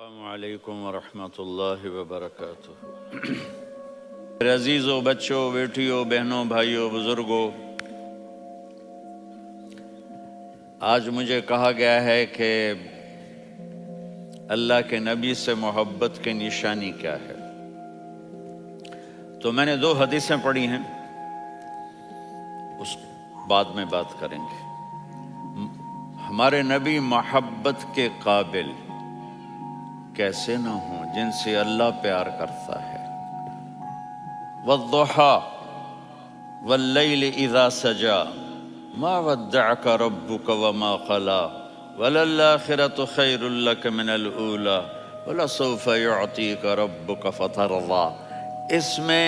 السلام علیکم ورحمۃ اللہ وبرکاتہ۔ میرے عزیزوں، بچوں، بیٹیوں، بہنوں، بھائیوں، بزرگوں، آج مجھے کہا گیا ہے کہ اللہ کے نبی سے محبت کی نشانی کیا ہے، تو میں نے 2 حدیثیں پڑھی ہیں، اس بعد میں بات کریں گے۔ ہمارے نبی محبت کے قابل کیسے نہ ہوں جن سے اللہ پیار کرتا ہے۔ والضحیٰ واللیل اذا سجا ما ودعک ربک وما قلی وللآخرۃ خیر لک من الاولی ولسوف یعطیک ربک فترضی۔ اس میں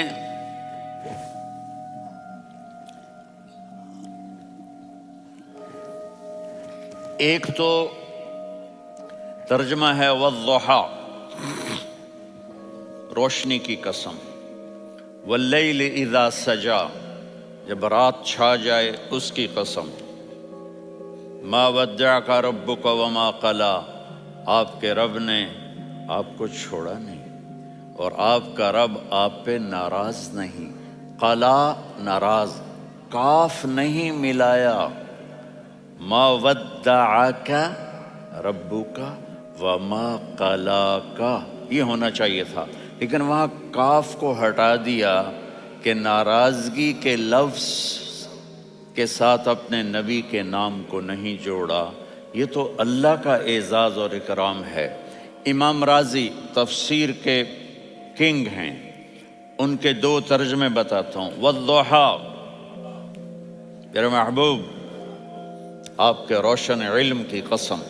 ایک تو ترجمہ ہے والضحیٰ، روشنی کی قسم، واللیل اذا سجا، جب رات چھا جائے اس کی قسم، ما ودعک ربک وما قلی، آپ کے رب نے آپ کو چھوڑا نہیں اور آپ کا رب آپ پہ ناراض نہیں۔ قلا ناراض، کاف نہیں ملایا۔ ما ودعک ربک وما قلاک، یہ ہونا چاہیے تھا، لیکن وہاں کاف کو ہٹا دیا کہ ناراضگی کے لفظ کے ساتھ اپنے نبی کے نام کو نہیں جوڑا۔ یہ تو اللہ کا اعزاز اور اکرام ہے۔ امام راضی تفسیر کے کنگ ہیں، ان کے 2 ترجمے بتاتا ہوں۔ والضحیٰ، میرے محبوب آپ کے روشن علم کی قسم،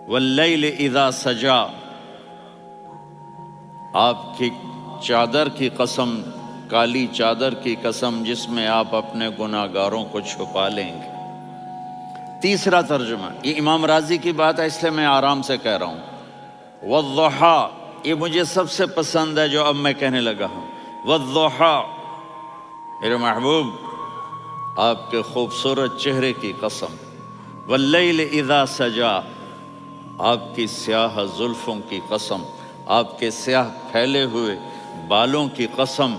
واللیل اذا سجا، آپ کی چادر کی قسم، کالی چادر کی قسم جس میں آپ اپنے گناہگاروں کو چھپا لیں گے۔ تیسرا ترجمہ، یہ امام راضی کی بات ہے اس لیے میں آرام سے کہہ رہا ہوں۔ والضحیٰ، یہ مجھے سب سے پسند ہے جو اب میں کہنے لگا ہوں۔ والضحیٰ، میرے محبوب آپ کے خوبصورت چہرے کی قسم، واللیل اذا سجا، آپ کی سیاہ زلفوں کی قسم، آپ کے سیاہ پھیلے ہوئے بالوں کی قسم۔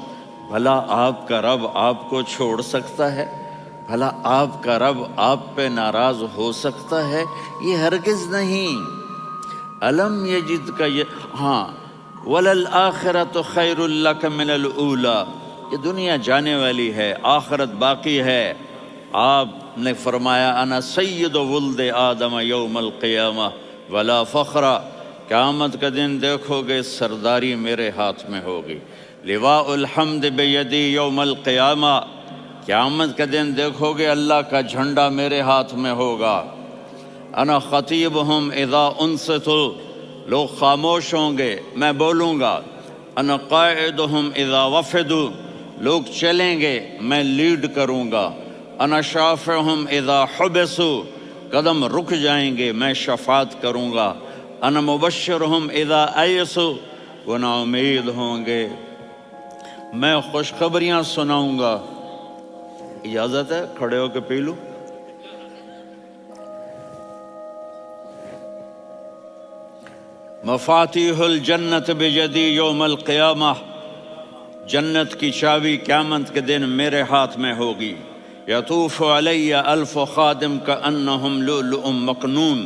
بھلا آپ کا رب آپ کو چھوڑ سکتا ہے؟ بھلا آپ کا رب آپ پہ ناراض ہو سکتا ہے؟ یہ ہرگز نہیں۔ الم یجد کا ہاں، وللآخرۃ خیر لک من الاولی، یہ دنیا جانے والی ہے، آخرت باقی ہے۔ آپ نے فرمایا انا سید ولد آدم یوم القیامہ ولا فخر، قیامت کا دن دیکھو گے سرداری میرے ہاتھ میں ہوگی۔ لواء الحمد بیدی یوم القیامہ، قیامت کا دن دیکھو گے اللہ کا جھنڈا میرے ہاتھ میں ہوگا۔ انا خطیبہم اذا انصتوا، لوگ خاموش ہوں گے میں بولوں گا۔ انا قائدہم اذا وفدوا، لوگ چلیں گے میں لیڈ کروں گا۔ انا شافعہم اذا حبسوا، قدم رک جائیں گے میں شفاعت کروں گا۔ انا مبشرہم اذا ایسوا، وہ نا امید ہوں گے میں خوشخبریاں سناؤں گا۔ اجازت ہے کھڑے ہو کے پی لوں؟ مفاتیح الجنت بیدی یوم القیامہ، جنت کی چابی قیامت کے دن میرے ہاتھ میں ہوگی۔ یطوف علی الف خادم کانہم لؤلؤ مکنون،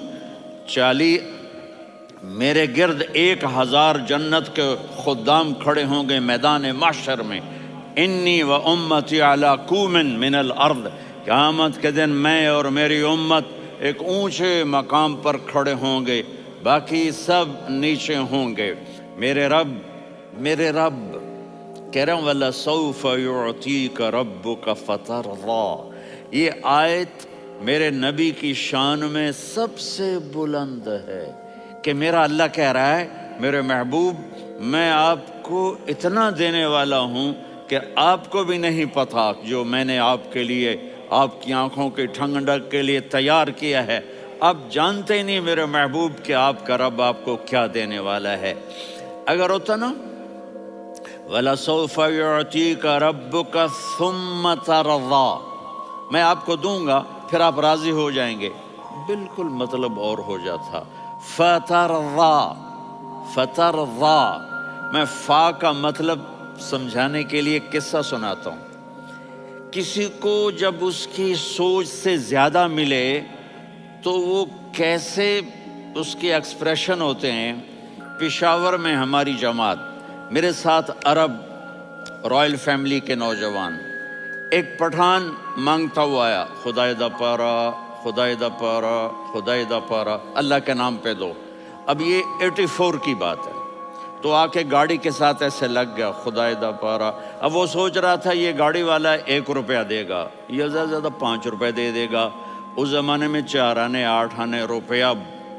میرے گرد 1000 جنت کے خدام کھڑے ہوں گے میدان محشر میں۔ انی و امتی علی کوم من الارض، قیامت کے دن میں اور میری امت ایک اونچے مقام پر کھڑے ہوں گے، باقی سب نیچے ہوں گے۔ میرے رب کہہ رہا ہوں وَلَسَوْفَ يُعْطِيكَ رَبُّكَ فَتَرْضَىٰ، یہ آیت میرے نبی کی شان میں سب سے بلند ہے کہ میرا اللہ کہہ رہا ہے میرے محبوب میں آپ کو اتنا دینے والا ہوں کہ آپ کو بھی نہیں پتا جو میں نے آپ کے لیے، آپ کی آنکھوں کی ٹھنڈک کے لیے تیار کیا ہے۔ آپ جانتے ہی نہیں میرے محبوب کہ آپ کا رب آپ کو کیا دینے والا ہے۔ اگر ہوتا نا وَلَسَوْفَ يُعْطِيكَ رَبُّكَ ثُمَّ تَرْضَىٰ، میں آپ کو دوں گا پھر آپ راضی ہو جائیں گے، بالکل مطلب اور ہو جاتا۔ فَتَرْضَىٰ، فترضا، میں فا کا مطلب سمجھانے کے لیے قصہ سناتا ہوں۔ کسی کو جب اس کی سوچ سے زیادہ ملے تو وہ کیسے اس کے ایکسپریشن ہوتے ہیں۔ پشاور میں ہماری جماعت، میرے ساتھ عرب رائل فیملی کے نوجوان، ایک پٹھان مانگتا ہوا آیا، خدائے دا پارا، خدائے دا پارا، خدائے دا پارا، اللہ کے نام پہ دو۔ اب یہ 84 کی بات ہے، تو آ کے گاڑی کے ساتھ ایسے لگ گیا، خدائے دا پارا۔ اب وہ سوچ رہا تھا یہ گاڑی والا 1 روپیہ دے گا یا زیادہ زیادہ 5 روپے دے گا۔ اس زمانے میں 4 آنے 8 آنے روپیہ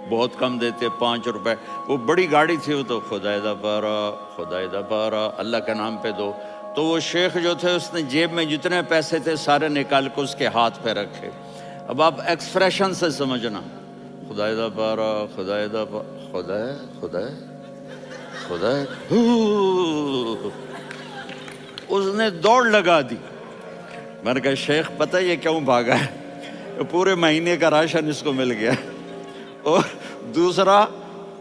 بہت کم دیتے، 5 روپے، وہ بڑی گاڑی تھی، وہ تو خدائے دا پارا، خدائے دا پارا، اللہ کے نام پہ دو۔ تو وہ شیخ جو تھے اس نے جیب میں جتنے پیسے تھے سارے نکال کے اس کے ہاتھ پہ رکھے۔ اب آپ ایکسپریشن سے سمجھنا، خدائے دا پارا، خدائے دا پارا، خدائے خدائے خدائے، اس نے دوڑ لگا دی۔ میں نے کہا شیخ پتہ یہ کیوں بھاگا ہے؟ پورے مہینے کا راشن اس کو مل گیا، اور دوسرا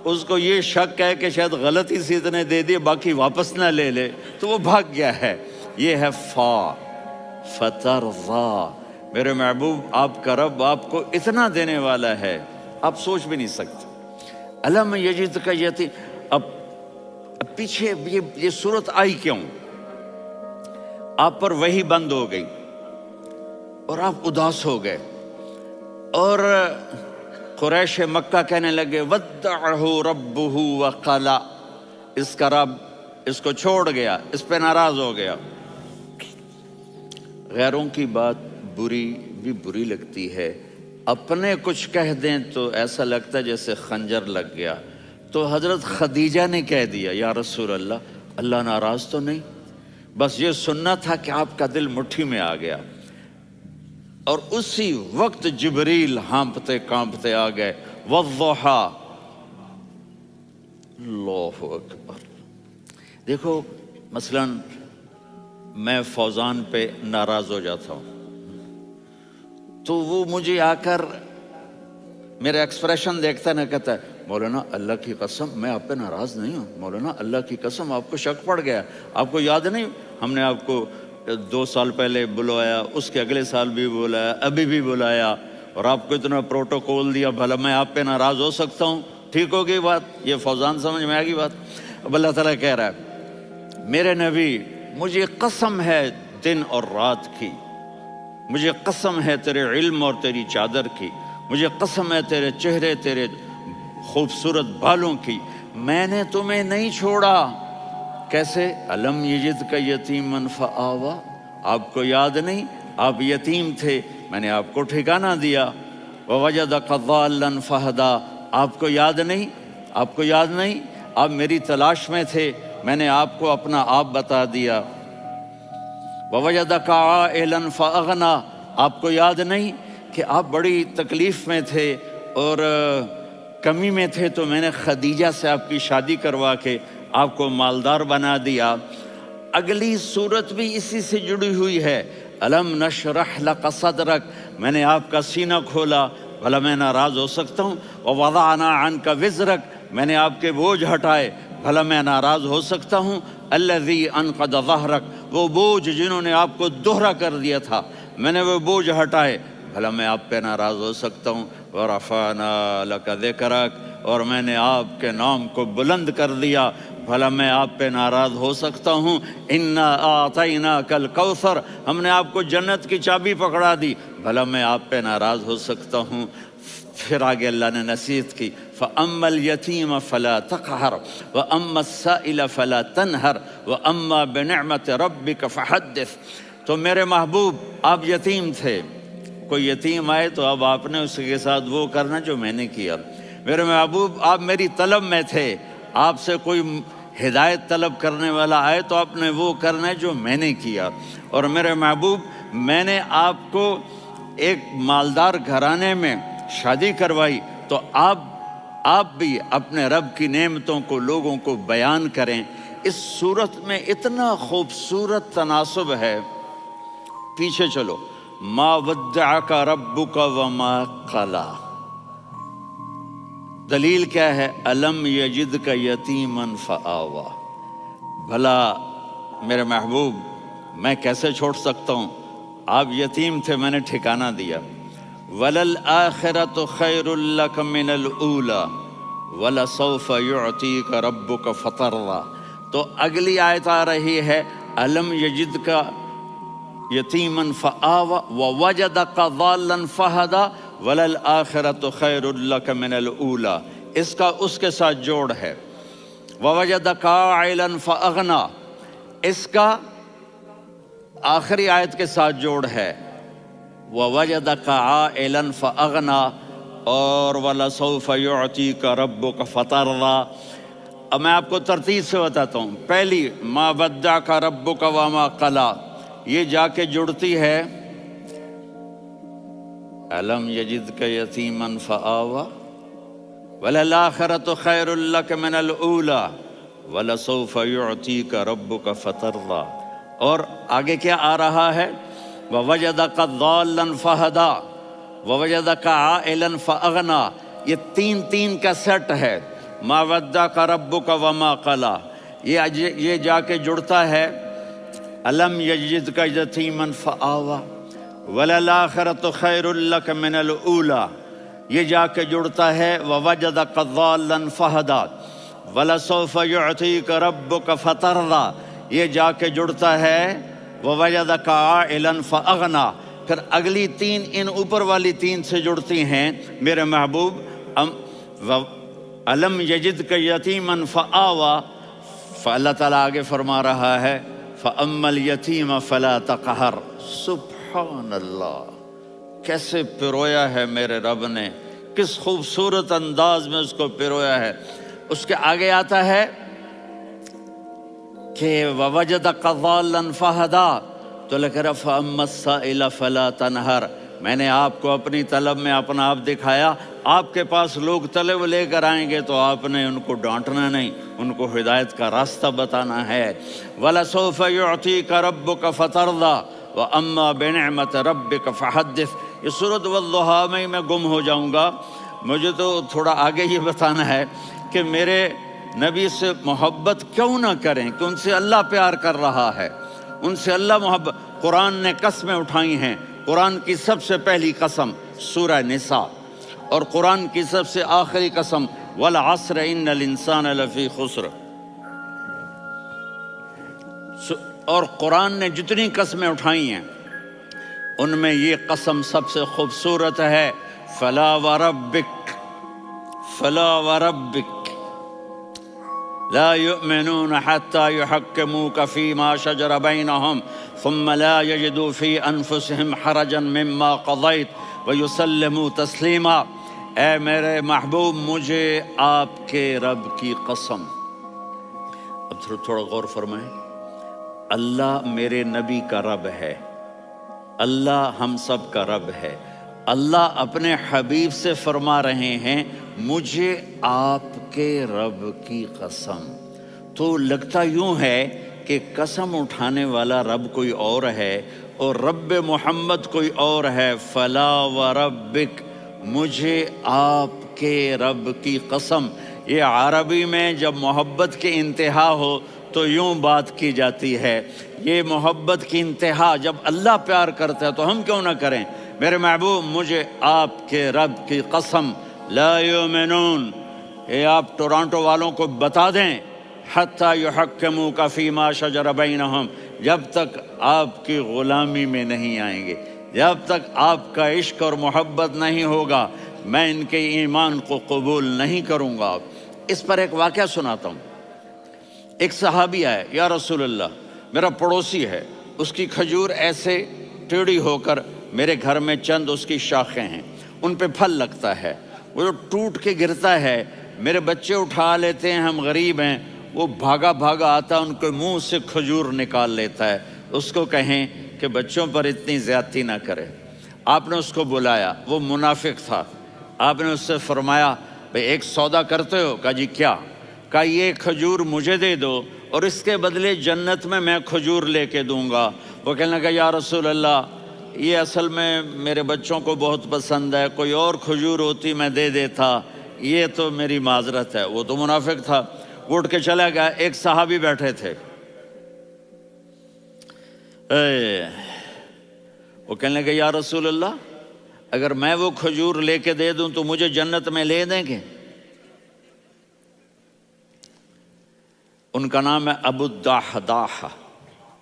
اس کو یہ شک ہے کہ شاید غلطی سے اتنے دے دیے باقی واپس نہ لے لے، تو وہ بھاگ گیا ہے۔ یہ ہے فا، فترضا۔ میرے محبوب آپ کا رب آپ کو اتنا دینے والا ہے آپ سوچ بھی نہیں سکتے۔ الم یجدک یتیم، اب پیچھے یہ صورت آئی کیوں؟ آپ پر وحی بند ہو گئی اور آپ اداس ہو گئے، اور قریش مکہ کہنے لگے ودعہ ربہ وقلا، اس کا رب اس کو چھوڑ گیا، اس پہ ناراض ہو گیا۔ غیروں کی بات بری لگتی ہے، اپنے کچھ کہہ دیں تو ایسا لگتا ہے جیسے خنجر لگ گیا۔ تو حضرت خدیجہ نے کہہ دیا یا رسول اللہ، اللہ ناراض تو نہیں؟ بس یہ سننا تھا کہ آپ کا دل مٹھی میں آ گیا۔ اور اسی وقت جبریل ہانپتے کانپتے آ گئے، والضحیٰ، اللہ اکبر۔ دیکھو مثلا میں فوزان پہ ناراض ہو جاتا ہوں تو وہ مجھے آ کر میرا ایکسپریشن دیکھتا ہے نہ، کہتا ہے مولانا اللہ کی قسم میں آپ پہ ناراض نہیں ہوں، مولانا اللہ کی قسم آپ کو شک پڑ گیا، آپ کو یاد نہیں ہم نے آپ کو 2 سال پہلے بلوایا، اس کے اگلے سال بھی بلایا، ابھی بھی بلایا، اور آپ کو اتنا پروٹوکول دیا، بھلا میں آپ پہ ناراض ہو سکتا ہوں؟ ٹھیک ہوگی بات؟ یہ فوزان سمجھ میں آ گئی بات؟ اب اللہ تعالیٰ کہہ رہا ہے میرے نبی مجھے قسم ہے دن اور رات کی، مجھے قسم ہے تیرے علم اور تیری چادر کی، مجھے قسم ہے تیرے چہرے تیرے خوبصورت بالوں کی، میں نے تمہیں نہیں چھوڑا۔ کیسے؟ الم یجدک یتیما فآویٰ، آپ کو یاد نہیں آپ یتیم تھے، میں نے آپ کو ٹھکانہ دیا۔ ووجدک ضالا فہدیٰ، آپ کو یاد نہیں، آپ کو یاد نہیں آپ میری تلاش میں تھے، میں نے آپ کو اپنا آپ بتا دیا۔ ووجدک عائلا فاغنیٰ، آپ کو یاد نہیں کہ آپ بڑی تکلیف میں تھے اور کمی میں تھے، تو میں نے خدیجہ سے آپ کی شادی کروا کے آپ کو مالدار بنا دیا۔ اگلی صورت بھی اسی سے جڑی ہوئی ہے، الم نشرح لک صدرک، میں نے آپ کا سینہ کھولا، بھلا میں ناراض ہو سکتا ہوں؟ ووضعنا عنک وزرک، میں نے آپ کے بوجھ ہٹائے، بھلا میں ناراض ہو سکتا ہوں؟ الذی انقض ظہرک، وہ بوجھ جنہوں نے آپ کو دوہرا کر دیا تھا، میں نے وہ بوجھ ہٹائے، بھلا میں آپ پہ ناراض ہو سکتا ہوں؟ ورفعنا لک ذکرک، اور میں نے آپ کے نام کو بلند کر دیا، بھلا میں آپ پہ ناراض ہو سکتا ہوں؟ انا اعطیناک الکوثر، ہم نے آپ کو جنت کی چابی پکڑا دی، بھلا میں آپ پہ ناراض ہو سکتا ہوں؟ پھر آگے اللہ نے نصیحت کی، فَأَمَّا الْيَتِيمَ فَلَا تَقْهَرْ وَأَمَّا السَّائِلَ فَلَا تَنْهَرْ وَأَمَّا بِنِعْمَةِ رَبِّكَ فَحَدِّثْ۔ تو میرے محبوب آپ یتیم تھے، کوئی یتیم آئے تو اب آپ نے اس کے ساتھ وہ کرنا جو میں نے کیا۔ میرے محبوب آپ میری طلب میں تھے، آپ سے کوئی ہدایت طلب کرنے والا آئے تو آپ نے وہ کرنا ہے جو میں نے کیا۔ اور میرے محبوب میں نے آپ کو ایک مالدار گھرانے میں شادی کروائی، تو آپ بھی اپنے رب کی نعمتوں کو لوگوں کو بیان کریں۔ اس صورت میں اتنا خوبصورت تناسب ہے، پیچھے چلو، ما ودعک ربک وما قلی، دلیل کیا ہے؟ الم یجد کا یتیمن فآوا، بھلا میرے محبوب میں کیسے چھوڑ سکتا ہوں، آپ یتیم تھے میں نے ٹھکانہ دیا۔ وَلَلْآخِرَةُ خَيْرٌ لَكَ مِنَ الْأُولَى وَلَسَوْفَ يُعْطِيكَ رَبُّكَ فَتَرْضَىٰ۔ تو اگلی آیت آ رہی ہے الم یجد کا یتیمن فآوا ووجدک ضالا فہدا وللآخرۃ خیر لک من الاولی، اس کا اس کے ساتھ جوڑ ہے۔ ووجدک عائلا فاغنی، اس کا آخری آیت کے ساتھ جوڑ ہے ووجدک عائلا فاغنی اور ولسوف یعطیک ربک فترضی۔ اب میں آپ کو ترتیب سے بتاتا ہوں۔ پہلی ما ودعک ربک وما قلی، یہ جا کے جڑتی ہے الم یجدک یتیما فآوا وللآخرۃ خیر لک من الاولی ولسوف یعطیک ربک فترضی، اور آگے کیا آ رہا ہے؟ ووجدک ضالا فہدا ووجدک عائلا فاغنی، یہ تین تین کا سیٹ ہے۔ ما ودعک ربک وما قلی، یہ جا کے جڑتا ہے الم یجدک یتیما فآوا وللآخرۃ خیر لک من الاولی، یہ جا کے جڑتا ہے ووجدک ضالا فہدا ولسوف یعطیک ربک فترضی، یہ جا کے جڑتا ہے ووجدک عائلا فاغنی۔ پھر اگلی تین ان اوپر والی تین سے جڑتی ہیں میرے محبوب۔ الم یجدک یتیما فآوا، فاللہ تعالیٰ آگے فرما رہا ہے فَأَمَّا الْيَتِيمَ فَلَا تَقْهَرْ۔ سبحان اللہ، کیسے پرویا ہے میرے رب نے، کس خوبصورت انداز میں اس کو پرویا ہے۔ اس کے آگے آتا ہے کہ وَوَجَدَكَ ضَالًّا فَهَدَىٰ، تو لکھ رہا فَأَمَّا السَّائِلَ فَلَا تَنْهَرْ، میں نے آپ کو اپنی طلب میں اپنا آپ دکھایا۔ آپ کے پاس لوگ طلب لے کر آئیں گے تو آپ نے ان کو ڈانٹنا نہیں، ان کو ہدایت کا راستہ بتانا ہے۔ وَلَسَوْفَ يُعْطِيكَ رَبُّكَ فَتَرْضَىٰ وَأَمَّا بِنِعْمَةِ رَبِّكَ فَحَدِّثْ۔ یہ سورۃ والضحیٰ میں گم ہو جاؤں گا، مجھے تو تھوڑا آگے یہ بتانا ہے کہ میرے نبی سے محبت کیوں نہ کریں، کہ ان سے اللہ پیار کر رہا ہے، ان سے اللہ محبت۔ قرآن نے قسمیں اٹھائی ہیں، قرآن کی سب سے پہلی قسم سورہ نساء، اور قرآن کی سب سے آخری قسم والعصر ان الانسان لفی خسر۔ اور قرآن نے جتنی قسمیں اٹھائی ہیں ان میں یہ قسم سب سے خوبصورت ہے، فلا وربک فلا وربک لا يؤمنون حتى يحكموك فيما شجر بينهم ثم لا يجدوا في انفسهم حرجا مما قضيت ويسلموا تسلیما۔ اے میرے محبوب، مجھے آپ کے رب کی قسم۔ اب تھوڑا غور فرمائیں، اللہ میرے نبی کا رب ہے، اللہ ہم سب کا رب ہے۔ اللہ اپنے حبیب سے فرما رہے ہیں مجھے آپ کے رب کی قسم۔ تو لگتا یوں ہے کہ قسم اٹھانے والا رب کوئی اور ہے اور رب محمد کوئی اور ہے۔ فلا وربک، مجھے آپ کے رب کی قسم۔ یہ عربی میں جب محبت کی انتہا ہو تو یوں بات کی جاتی ہے، یہ محبت کی انتہا جب اللہ پیار کرتا ہے تو ہم کیوں نہ کریں۔ میرے محبوب، مجھے آپ کے رب کی قسم، لا یؤمنون، یہ آپ ٹورانٹو والوں کو بتا دیں، حتی یحکموک فیما شجر بینہم، جب تک آپ کی غلامی میں نہیں آئیں گے، جب تک آپ کا عشق اور محبت نہیں ہوگا، میں ان کے ایمان کو قبول نہیں کروں گا۔ اس پر ایک واقعہ سناتا ہوں۔ ایک صحابی آئے، یا رسول اللہ، میرا پڑوسی ہے، اس کی کھجور ایسے ٹیڑھی ہو کر میرے گھر میں چند اس کی شاخیں ہیں، ان پہ پھل لگتا ہے، وہ جو ٹوٹ کے گرتا ہے، میرے بچے اٹھا لیتے ہیں، ہم غریب ہیں، وہ بھاگا بھاگا آتا ان کے منہ سے کھجور نکال لیتا ہے۔ اس کو کہیں کہ بچوں پر اتنی زیادتی نہ کرے۔ آپ نے اس کو بلایا، وہ منافق تھا، آپ نے اس سے فرمایا بھئی ایک سودا کرتے ہو؟ کہا جی کیا؟ کہا یہ کھجور مجھے دے دو اور اس کے بدلے جنت میں کھجور لے کے دوں گا۔ وہ کہنے لگا یا رسول اللہ، یہ اصل میں میرے بچوں کو بہت پسند ہے، کوئی اور کھجور ہوتی میں دے دیتا، یہ تو میری معذرت ہے، وہ تو منافق تھا، وہ اٹھ کے چلا گیا۔ ایک صحابی بیٹھے تھے، وہ کہنے لگے یا رسول اللہ اگر میں وہ کھجور لے کے دے دوں تو مجھے جنت میں لے دیں گے؟ ان کا نام ہے ابو الدحداح۔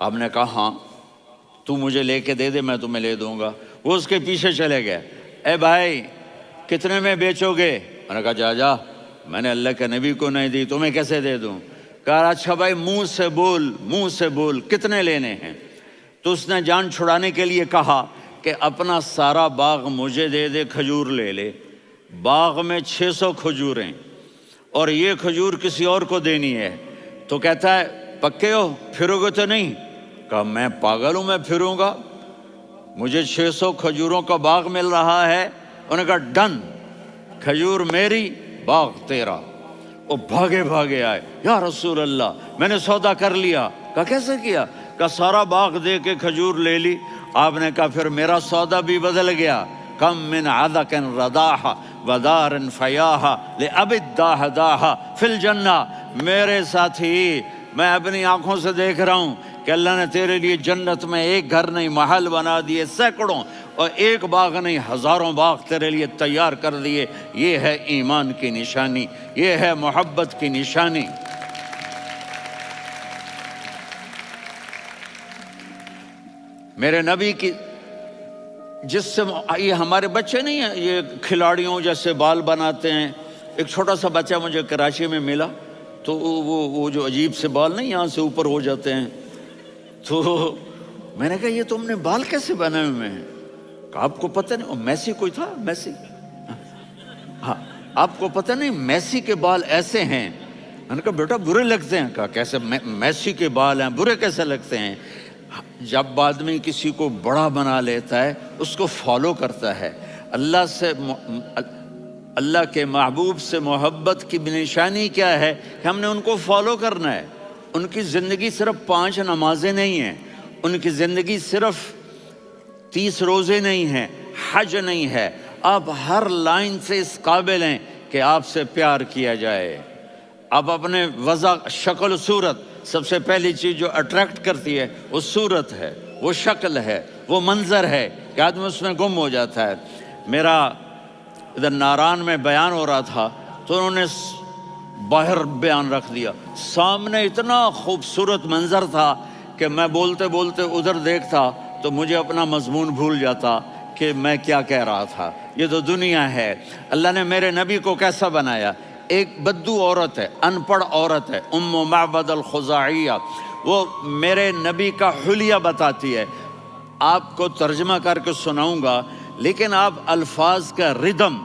آپ نے کہا ہاں تو مجھے لے کے دے دے میں تمہیں لے دوں گا۔ وہ اس کے پیچھے چلے گئے، اے بھائی کتنے میں بیچو گے؟ میں نے کہا جا جا، میں نے اللہ کے نبی کو نہیں دی، تمہیں کیسے دے دوں؟ کہا اچھا بھائی منہ سے بول کتنے لینے ہیں؟ تو اس نے جان چھڑانے کے لیے کہا کہ اپنا سارا باغ مجھے دے دے، کھجور لے لے۔ باغ میں 600 کھجوریں اور یہ کھجور کسی اور کو دینی ہے۔ تو کہتا ہے پکے ہو، پھرو گے تو نہیں؟ کہا میں پاگل ہوں، میں پھروں گا؟ مجھے 600 کھجوروں کا باغ مل رہا ہے۔ انہوں نے کہا ڈن، کھجور میری باغ تیرا۔ وہ بھاگے آئے، یا رسول اللہ میں نے سودا کر لیا۔ کہا کیسے کیا؟ کہا سارا باغ دے کے کھجور لے لی۔ آپ نے کہا پھر میرا سودا بھی بدل گیا۔ کم من عدق رداح ودار فیاح لأب الدحداح فی الجنہ۔ میرے ساتھی میں اپنی آنکھوں سے دیکھ رہا ہوں کہ اللہ نے تیرے لیے جنت میں ایک گھر نہیں محل بنا دیے سینکڑوں، اور ایک باغ نہیں ہزاروں باغ تیرے لیے تیار کر دیے۔ یہ ہے ایمان کی نشانی، یہ ہے محبت کی نشانی۔ میرے نبی کی جس سے یہ ہمارے بچے نہیں ہیں یہ کھلاڑیوں جیسے بال بناتے ہیں۔ ایک چھوٹا سا بچہ مجھے کراچی میں ملا، تو وہ جو عجیب سے بال نہیں یہاں سے اوپر ہو جاتے ہیں، تو میں نے کہا یہ تم نے بال کیسے بنائے ہوئے ہیں؟ کہا آپ کو پتہ نہیں؟ میسی کوئی تھا، میسی، ہاں آپ کو پتہ نہیں میسی کے بال ایسے ہیں؟ میں نے کہا بیٹا برے لگتے ہیں۔ کہا کیسے؟ میسی کے بال ہیں برے کیسے لگتے ہیں؟ جب آدمی کسی کو بڑا بنا لیتا ہے اس کو فالو کرتا ہے۔ اللہ کے محبوب سے محبت کی نشانی کیا ہے کہ ہم نے ان کو فالو کرنا ہے۔ ان کی زندگی صرف 5 نمازیں نہیں ہیں، ان کی زندگی صرف 30 روزے نہیں ہیں، حج نہیں ہے۔ آپ ہر لائن سے اس قابل ہیں کہ آپ سے پیار کیا جائے۔ آپ اپنے وضع، شکل و صورت، سب سے پہلی چیز جو اٹریکٹ کرتی ہے وہ صورت ہے، وہ شکل ہے، وہ منظر ہے کہ آدمی اس میں گم ہو جاتا ہے۔ میرا ادھر ناران میں بیان ہو رہا تھا تو انہوں نے باہر بیان رکھ دیا، سامنے اتنا خوبصورت منظر تھا کہ میں بولتے بولتے ادھر دیکھتا تو مجھے اپنا مضمون بھول جاتا کہ میں کیا کہہ رہا تھا۔ یہ تو دنیا ہے۔ اللہ نے میرے نبی کو کیسا بنایا؟ ایک بدو عورت ہے، ان پڑھ عورت ہے، ام معبد الخزاعیہ، وہ میرے نبی کا حلیہ بتاتی ہے۔ آپ کو ترجمہ کر کے سناؤں گا، لیکن آپ الفاظ کا ردم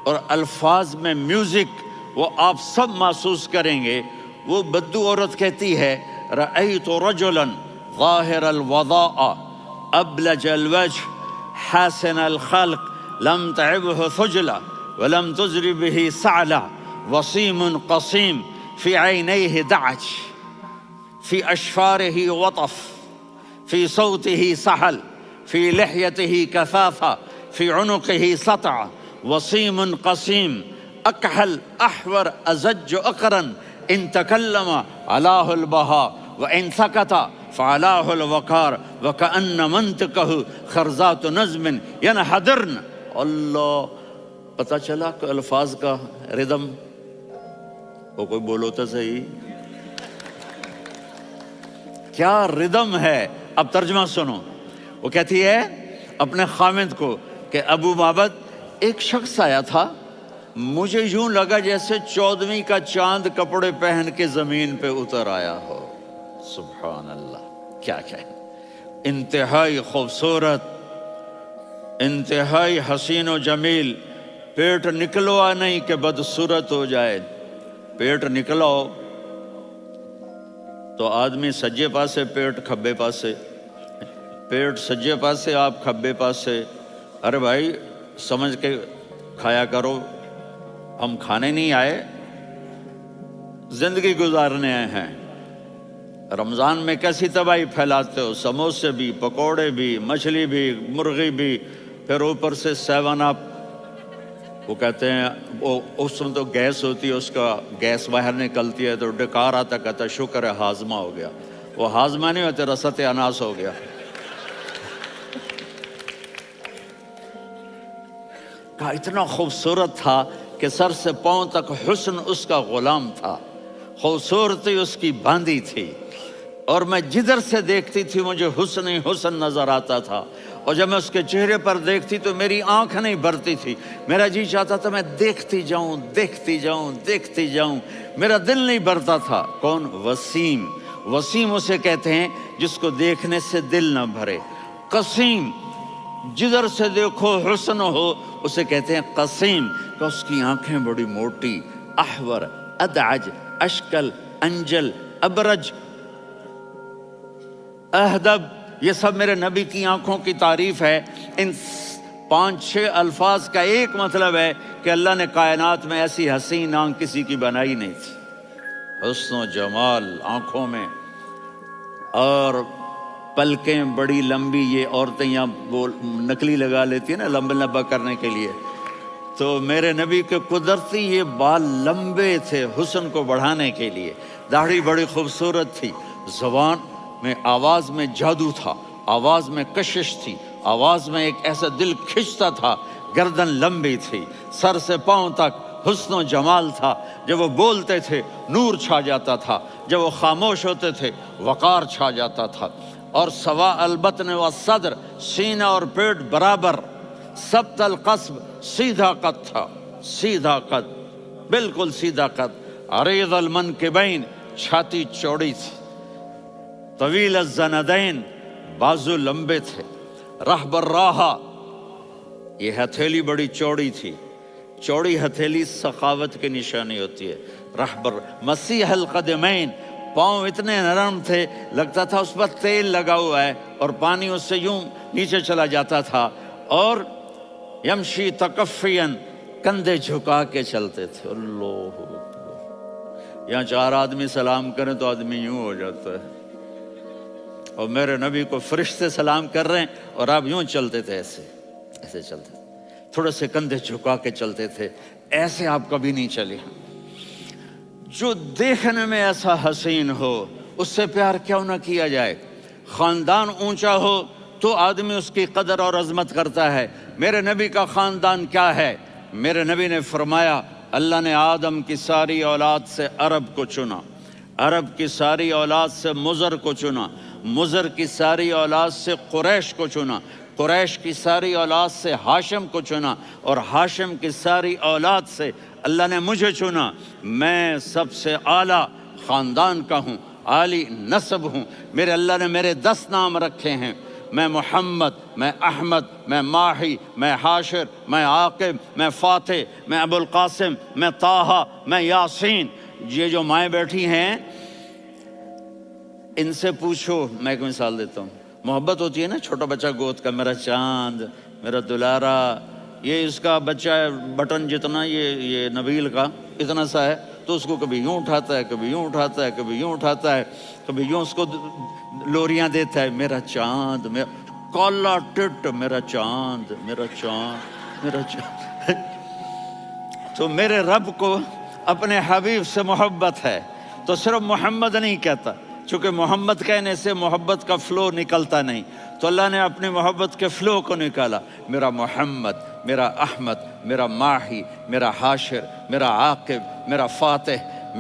اور الفاظ میں میوزک وہ آپ سب محسوس کریں گے۔ وہ بدو عورت کہتی ہے رأیت رجلا ظاہر الوضاء ابلج الوجه حاسن الخلق لم تعبه ثجلة ولم تزر به سعلة وسيم قصيم في عينيه دعج في أشفاره وطف في صوته سحل في لحيته كثافة في عنقه سطع وسيم قصيم أكحل أحور أزج أقرن إن تكلم علاه البهاء وإن سكت فعلاه الوقار وكأن منطقه خرزات نظم ينحدرن۔ اللہ، پتہ چلا کہ الفاظ کا ردم، وہ کوئی بولو تو صحیح، کیا ردم ہے۔ اب ترجمہ سنو۔ وہ کہتی ہے اپنے خامد کو کہ ابو معبد ایک شخص آیا تھا، مجھے یوں لگا جیسے 14ویں کا چاند کپڑے پہن کے زمین پہ اتر آیا ہو۔ سبحان اللہ، کیا کہے، انتہائی خوبصورت، انتہائی حسین و جمیل۔ پیٹ نکلوا نہیں کہ بدصورت ہو جائے۔ پیٹ نکلاؤ تو آدمی سجے پاسے پیٹ کھبے پاسے، پیٹ سجے پاسے آپ کھبے پاسے۔ ارے بھائی سمجھ کے کھایا کرو، ہم کھانے نہیں آئے، زندگی گزارنے آئے ہیں۔ رمضان میں کیسی تباہی پھیلاتے ہو، سموسے بھی، پکوڑے بھی، مچھلی بھی، مرغی بھی، پھر اوپر سے 7 اپ۔ وہ کہتے ہیں وہ اس میں تو گیس ہوتی ہے، اس کا گیس باہر نکلتی ہے تو ڈکار آتا، کہتا شکر ہے ہاضمہ ہو گیا. وہ ہاضمہ نہیں ہوتے، رسط اناس ہو گیا. کہا اتنا خوبصورت تھا کہ سر سے پاؤں تک حسن اس کا غلام تھا، خوبصورتی اس کی باندھی تھی، اور میں جدھر سے دیکھتی تھی مجھے حسن ہی حسن نظر آتا تھا. اور جب میں اس کے چہرے پر دیکھتی تو میری آنکھ نہیں بھرتی تھی، میرا جی چاہتا تھا میں دیکھتی جاؤں دیکھتی جاؤں دیکھتی جاؤں، میرا دل نہیں بھرتا تھا. کون؟ وسیم. وسیم اسے کہتے ہیں جس کو دیکھنے سے دل نہ بھرے. قسیم، جدھر سے دیکھو حسن ہو، اسے کہتے ہیں قسیم، کہ اس کی آنکھیں بڑی موٹی، احور، ادعج، اشکل، انجل، ابرج، اہدب، یہ سب میرے نبی کی آنکھوں کی تعریف ہے. ان 5-6 الفاظ کا ایک مطلب ہے کہ اللہ نے کائنات میں ایسی حسین آنکھ کسی کی بنائی نہیں تھی. حسن و جمال آنکھوں میں، اور پلکیں بڑی لمبی. یہ عورتیں یہاں وہ نکلی لگا لیتی ہیں نا لمبا لمبا کرنے کے لیے، تو میرے نبی کے قدرتی یہ بال لمبے تھے حسن کو بڑھانے کے لیے. داڑھی بڑی خوبصورت تھی. زبان میں، آواز میں جادو تھا، آواز میں کشش تھی، آواز میں ایک ایسا دل کھنچتا تھا. گردن لمبی تھی، سر سے پاؤں تک حسن و جمال تھا. جب وہ بولتے تھے نور چھا جاتا تھا، جب وہ خاموش ہوتے تھے وقار چھا جاتا تھا. اور سوا البطن و صدر، سینہ اور پیٹ برابر. سبت القصب، سیدھا قد تھا، سیدھا قد، بالکل سیدھا قد. عریض المنکبین، چھاتی چوڑی تھی. طویل الزندین، بازو لمبے تھے. رحب الراحہ، یہ ہتھیلی بڑی چوڑی تھی. چوڑی ہتھیلی سخاوت کی نشانی ہوتی ہے. رحب مسیح القدمین، پاؤں اتنے نرم تھے لگتا تھا اس پر تیل لگا ہوا ہے، اور پانی اس سے یوں نیچے چلا جاتا تھا. اور یمشی تکفین، کندھے جھکا کے چلتے تھے. اللہ اکبر. یہاں 4 آدمی سلام کریں تو آدمی یوں ہو جاتا ہے، اور میرے نبی کو فرشتے سلام کر رہے ہیں اور آپ یوں چلتے تھے، ایسے ایسے چلتے تھے، تھوڑے سے کندھے جھکا کے چلتے تھے. ایسے آپ کبھی نہیں چلے. جو دیکھنے میں ایسا حسین ہو اس سے پیار کیوں نہ کیا جائے. خاندان اونچا ہو تو آدمی اس کی قدر اور عظمت کرتا ہے. میرے نبی کا خاندان کیا ہے؟ میرے نبی نے فرمایا اللہ نے آدم کی ساری اولاد سے عرب کو چنا، عرب کی ساری اولاد سے مضر کو چنا، مضر کی ساری اولاد سے قریش کو چنا، قریش کی ساری اولاد سے ہاشم کو چنا، اور ہاشم کی ساری اولاد سے اللہ نے مجھے چنا. میں سب سے اعلیٰ خاندان کا ہوں، عالی نسب ہوں. میرے اللہ نے میرے 10 نام رکھے ہیں. میں محمد، میں احمد، میں ماہی، میں حاشر، میں عاقب، میں فاتح، میں ابو القاسم، میں طٰہٰ، میں یاسین. یہ جو مائیں بیٹھی ہیں ان سے پوچھو. میں ایک مثال دیتا ہوں. محبت ہوتی ہے نا، چھوٹا بچہ گود کا، میرا چاند، میرا دلارا. یہ اس کا بچہ بٹن جتنا، یہ نبیل کا اتنا سا ہے، تو اس کو کبھی یوں اٹھاتا ہے، کبھی یوں اٹھاتا ہے، کبھی یوں اٹھاتا ہے، کبھی یوں اس کو لوریاں دیتا ہے. میرا چاند، میرا کالا ٹٹ، میرا چاند، میرا چاند، میرا چاند. تو میرے رب کو اپنے حبیب سے محبت ہے تو صرف محمد نہیں کہتا، چونکہ محمد کہنے سے محبت کا فلو نکلتا نہیں، تو اللہ نے اپنی محبت کے فلو کو نکالا. میرا محمد، میرا احمد، میرا ماہی، میرا حاشر، میرا عاقب، میرا فاتح،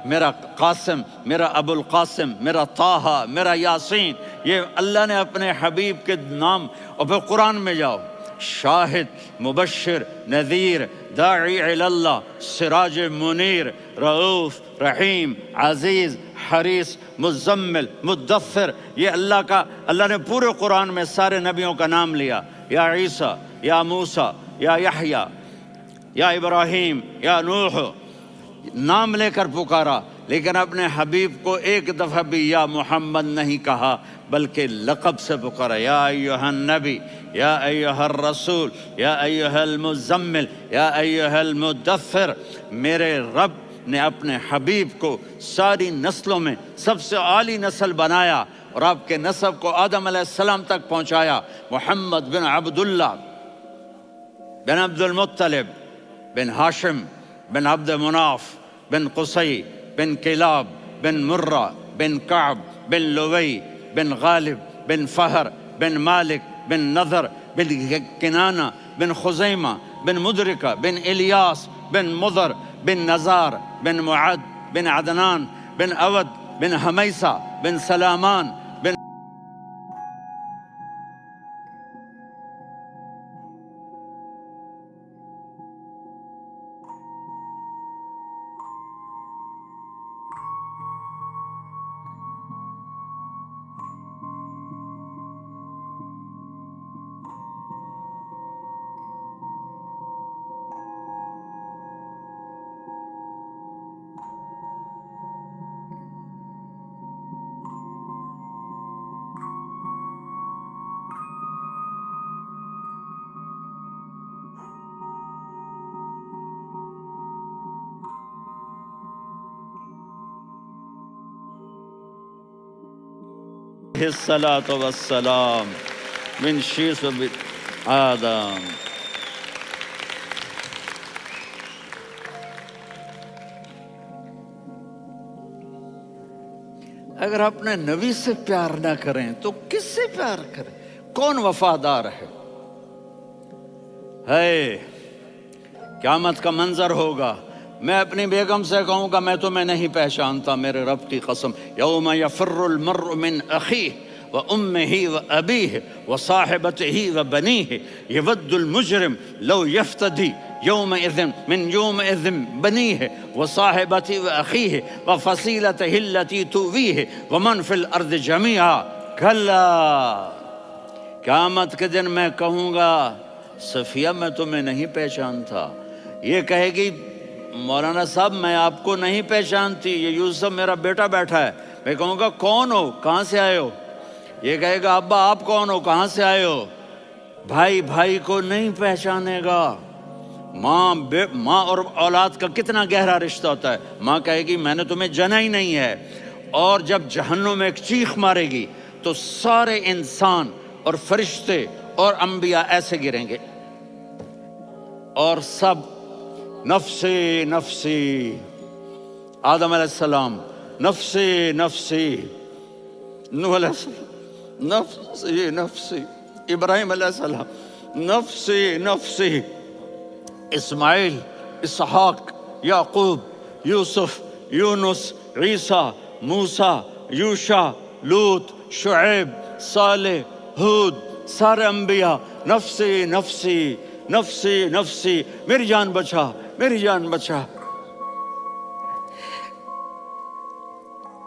میرا قاسم، میرا ابو القاسم، میرا طٰہٰ، میرا یاسین. یہ اللہ نے اپنے حبیب کے نام. اور پھر قرآن میں جاؤ، شاہد، مبشر، نذیر، داعی الی اللہ، سراج منیر، رؤوف، رحیم، عزیز، حریص، مزمل، مدثر. یہ اللہ نے پورے قرآن میں سارے نبیوں کا نام لیا. یا عیسیٰ، یا موسیٰ، یا یحییٰ، یا ابراہیم، یا نوح، نام لے کر پکارا. لیکن اپنے حبیب کو ایک دفعہ بھی یا محمد نہیں کہا، بلکہ لقب سے پکارا. یا ایھا النبی، یا ایھا الرسول، یا ایھا المزمل، یا ایھا المدثر. میرے رب نے اپنے حبیب کو ساری نسلوں میں سب سے عالی نسل بنایا، اور آپ کے نسب کو آدم علیہ السلام تک پہنچایا. محمد بن عبداللہ بن عبد المطلب بن ہاشم بن عبد مناف بن قصی بن کلاب بن مرہ بن کعب بن لوی بن غالب بن فہر بن مالک بن نضر بن کنانہ بن خزیمہ بن مدرکہ بن الیاس بن مضر بن نزار بن معد بن عدنان بن اود بن حمیسہ بن سلامان بن الصلاۃ والسلام من شیث آدم۔ اگر اپنے نبی سے پیار نہ کریں تو کس سے پیار کریں؟ کون وفادار ہے؟ قیامت کا منظر ہوگا، میں اپنی بیگم سے کہوں گا میں تمہیں نہیں پہچانتا، میرے رب کی قسم، یوم یفر المرء من اخیہ وامہ وابیہ وصاحبتہ وبنیہ یود المجرم لو یفتدی یومئذ من یومئذ بنیہ وصاحبتہ واخیہ وفصیلتہ التی تؤویہ ومن فی الارض جمیعا کلا۔ قیامت کے دن میں کہوں گا صفیہ میں تمہیں نہیں پہچانتا، یہ کہے گی مولانا صاحب میں آپ کو نہیں پہچانتی، یہ یوسف میرا بیٹا بیٹھا ہے۔ میں کہوں گا کون ہو، کہاں سے آئے ہو؟ یہ کہے گا ابا آپ کون ہو، کہاں سے آئے ہو؟ بھائی بھائی کو نہیں پہچانے گا۔ ماں اور اولاد کا کتنا گہرا رشتہ ہوتا ہے۔ ماں کہے گی میں نے تمہیں جنا ہی نہیں ہے، اور جب جہنم میں ایک چیخ مارے گی تو سارے انسان اور فرشتے اور انبیاء ایسے گریں گے، اور سب نفسی نفسی، آدم علیہ السلام نفسی نفسی، نوح علیہ السلام نفسی نفسی، ابراہیم علیہ السلام نفسی نفسی، اسماعیل، اسحاق، یعقوب، یوسف، یونس، عیسیٰ، موسیٰ، یوشع، لوط، شعیب، صالح، ہود، سارے انبیاء نفسی نفسی نفسی نفسی، میری جان بچا میری جان بچا۔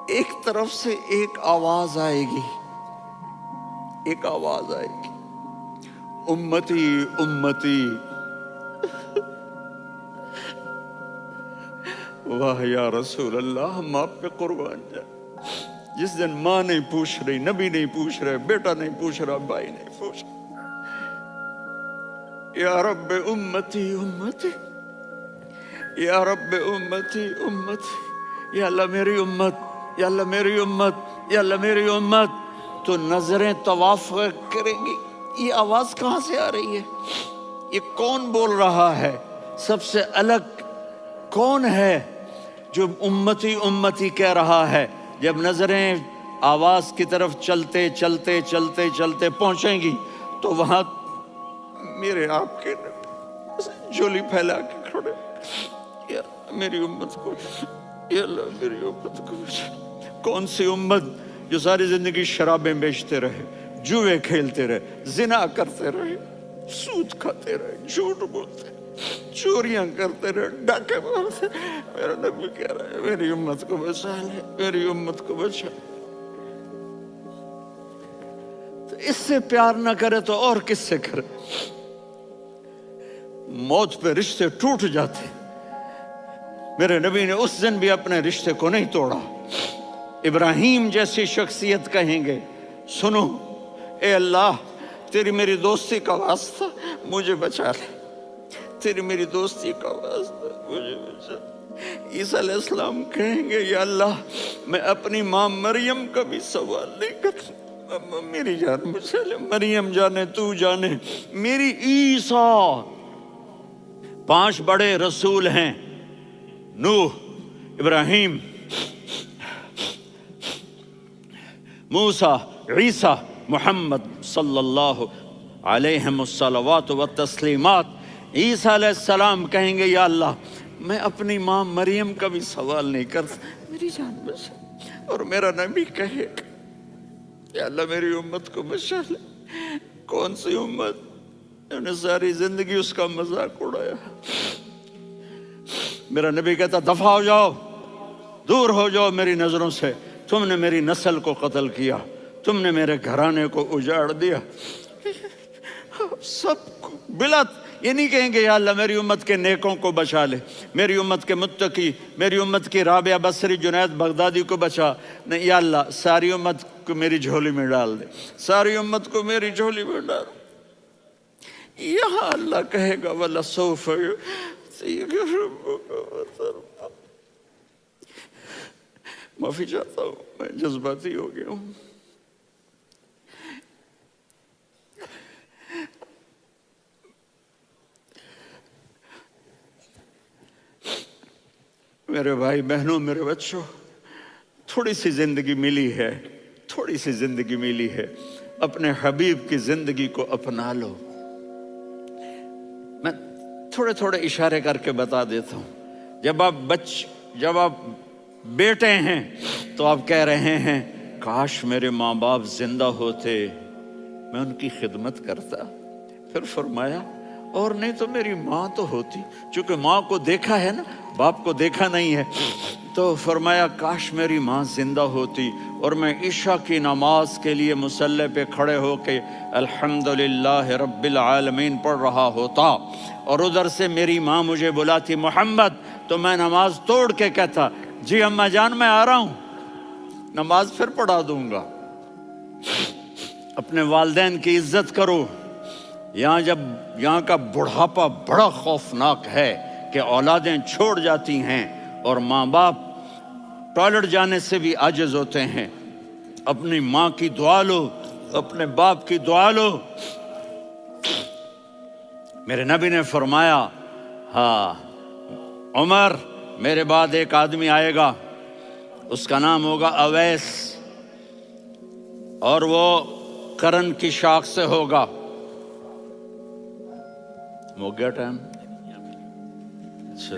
ایک طرف سے ایک آواز آئے گی، ایک آواز آئے گی، امتی امتی۔ واہ یا رسول اللہ، ہم آپ پہ قربان جائیں۔ جس دن ماں نہیں پوچھ رہی، نبی نہیں پوچھ رہے، بیٹا نہیں پوچھ رہا، بھائی نہیں پوچھ رہا، یا رب امتی امتی، یا رب امتی امتی، یا اللہ میری امت، یا اللہ میری امت، یا اللہ میری امت۔ تو نظریں طواف کریں گی، یہ آواز کہاں سے آ رہی ہے؟ یہ کون بول رہا ہے؟ سب سے الگ کون ہے جو امتی امتی کہہ رہا ہے؟ جب نظریں آواز کی طرف چلتے چلتے چلتے چلتے پہنچیں گی تو وہاں میرے آپ کے جولی پھیلا کے کھڑے، یا میری امت کو، یا اللہ میری امت کو۔ کون سی امت جو ساری زندگی شرابیں بیچتے رہے، جوئے کھیلتے رہے، زنا کرتے رہے، سود کھاتے رہے، جھوٹ بولتے، چوریاں کرتے رہے، ڈاکے مارتے۔ میرا نبی کہہ رہا ہے میری امت کو بچا لے، میری امت کو بچا۔ تو اس سے پیار نہ کرے تو اور کس سے کرے؟ موت پہ رشتے ٹوٹ جاتے، میرے نبی نے اس دن بھی اپنے رشتے کو نہیں توڑا۔ ابراہیم جیسی شخصیت کہیں گے سنو اے اللہ تیری میری دوستی کا واسطہ مجھے بچا لے، تیری میری دوستی کا واسطہ مجھے بچا۔ عیسیٰ علیہ السلام کہیں گے یا اللہ میں اپنی ماں مریم کا بھی سوال نہیں کرتا، میری جان بچا لے، مریم جانے تو جانے، میری عیسیٰ 5 بڑے رسول ہیں، نوح، ابراہیم، موسیٰ، عیسیٰ، محمد صلی اللہ علیہ الصلوات والتسلیمات۔ عیسیٰ علیہ السلام کہیں گے یا اللہ میں اپنی ماں مریم کا بھی سوال نہیں کرتا، میری جان بچا۔ اور میرا نبی کہے یا اللہ میری امت کو بچا لے۔ کون سی امت؟ انہوں نے ساری زندگی اس کا مذاق اڑایا۔ میرا نبی کہتا دفع ہو جاؤ، دور ہو جاؤ میری نظروں سے، تم نے میری نسل کو قتل کیا، تم نے میرے گھرانے کو اجاڑ دیا۔ سب کو بلت یہ نہیں کہیں گے یا اللہ میری امت کے نیکوں کو بچا لے، میری امت کے متقی، میری امت کی رابعہ بصری، جنید بغدادی کو بچا، نہیں یا اللہ ساری امت کو میری جھولی میں ڈال دے، ساری امت کو میری جھولی میں ڈال۔ یہاں اللہ کہے گا وَلَسَوْفَ يُعْطِيكَ رَبُّكَ فَتَرْضَىٰ۔ معافی چاہتا ہوں، میں جذباتی ہو گیا ہوں۔ میرے بھائی بہنوں، میرے بچوں، تھوڑی سی زندگی ملی ہے، تھوڑی سی زندگی ملی ہے، اپنے حبیب کی زندگی کو اپنا لو۔ میں تھوڑے تھوڑے اشارے کر کے بتا دیتا ہوں۔ جب آپ بیٹے ہیں تو آپ کہہ رہے ہیں کاش میرے ماں باپ زندہ ہوتے، میں ان کی خدمت کرتا۔ پھر فرمایا اور نہیں تو میری ماں تو ہوتی، چونکہ ماں کو دیکھا ہے نا، باپ کو دیکھا نہیں ہے، تو فرمایا کاش میری ماں زندہ ہوتی اور میں عشاء کی نماز کے لیے مصلی پہ کھڑے ہو کے الحمدللہ رب العالمین پڑھ رہا ہوتا، اور ادھر سے میری ماں مجھے بلاتی محمد، تو میں نماز توڑ کے کہتا جی اماں جان میں آ رہا ہوں، نماز پھر پڑھا دوں گا۔ اپنے والدین کی عزت کرو۔ یہاں کا بڑھاپا بڑا خوفناک ہے کہ اولادیں چھوڑ جاتی ہیں اور ماں باپ ٹوائلٹ جانے سے بھی عاجز ہوتے ہیں۔ اپنی ماں کی دعا لو، اپنے باپ کی دعا لو۔ میرے نبی نے فرمایا ہاں عمر میرے بعد ایک آدمی آئے گا، اس کا نام ہوگا اویس، اور وہ قرن کی شاخ سے ہوگا۔ ہو گیا ٹائم؟ اچھا